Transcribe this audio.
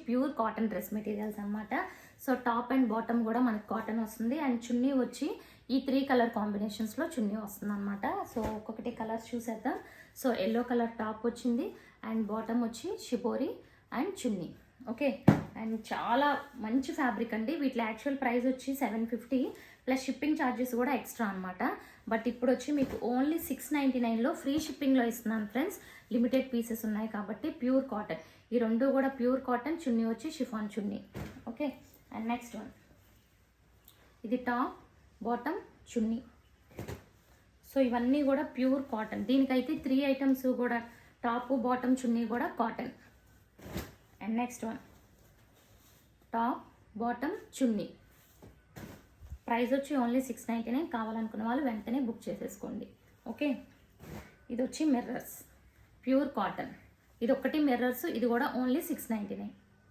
Pure cotton dress materials అనమాట. So top and bottom కూడా మనకి కాటన్ వస్తుంది. అండ్ చున్నీ వచ్చి ఈ 3 కలర్ కాంబినేషన్స్లో చున్నీ వస్తుంది అనమాట. సో ఒక్కొక్కటి కలర్స్ చూసేద్దాం. సో ఎల్లో కలర్ టాప్ వచ్చింది అండ్ బాటమ్ వచ్చి shibori and chunni. Okay, and చాలా మంచి ఫ్యాబ్రిక్ అండి. వీటిలో యాక్చువల్ ప్రైస్ వచ్చి 750 ప్లస్ షిప్పింగ్ ఛార్జెస్ కూడా ఎక్స్ట్రా అనమాట. బట్ ఇప్పుడు వచ్చి మీకు ఓన్లీ 699లో ఫ్రీ షిప్పింగ్లో ఇస్తున్నాను ఫ్రెండ్స్. లిమిటెడ్ పీసెస్ ఉన్నాయి కాబట్టి ప్యూర్ కాటన్. ఈ రెండు కూడా ప్యూర్ కాటన్. చున్నీ వచ్చి షిఫాన్ చున్నీ. ఓకే, అండ్ నెక్స్ట్ వన్ ఇది టాప్ బాటమ్ చున్నీ. సో ఇవన్నీ కూడా ప్యూర్ కాటన్. దీనికైతే 3 ఐటమ్స్ కూడా టాప్ బాటమ్ చున్నీ కూడా cotton. And next one top bottom chunni. Price వచ్చి ఓన్లీ 699. కావాలనుకున్న వాళ్ళు వెంటనే బుక్ చేసేసుకోండి. ఓకే, ఇది వచ్చి మిర్రర్స్ ప్యూర్ కాటన్. ఇది ఒకటి మిర్రర్స్, ఇది కూడా ఓన్లీ 699.